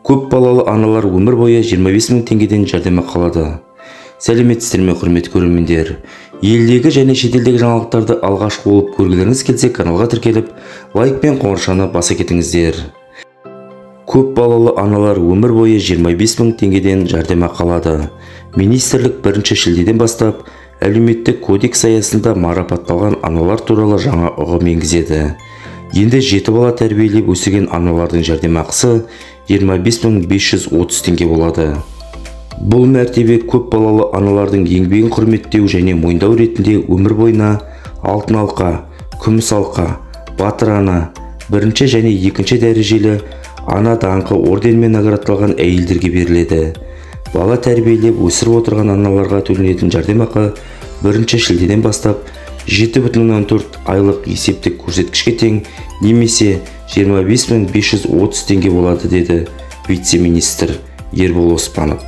Көп балалы аналар өмір бойы 25 мың теңгеден жәрдемақы алады. Сәлеметсіздер ме, құрметті көрермендер? Елдегі және шетелдегі жаңалықтарды алғашқы болып көргілеріңіз келсе, каналға тіркеліп, лайк пен қоңыршаны баса кетіңіздер. Көп балалы аналар өмір бойы 25 мың теңгеден жәрдемақы алады. Министрлік 1 шілдеден бастап әлеуметтік кодекс аясында марапатталған аналар туралы жаңа ұғым енгізеді. Енді 7 бала тәрбиелеп өсірген аналардың жәрдемақысы 25.530 теңге болады. Бұл мәртебе көп балалы аналардың еңбегін құрметтеу және мойындау ретінде өмір бойына алтын алқа, күміс алқа, батыр ана, 1 және 2 дәрежелі ана даңқы орденімен наградталған әйелдерге беріледі. Бала тәрбиелеп өсіріп отырған аналарға төленетін жәрдемақы 1 шілдеден бастап 7,4 айлық есептік көрсеткішке тең, немесе 25.530 теңге болады, деді вице-министр Ербол Оспанов.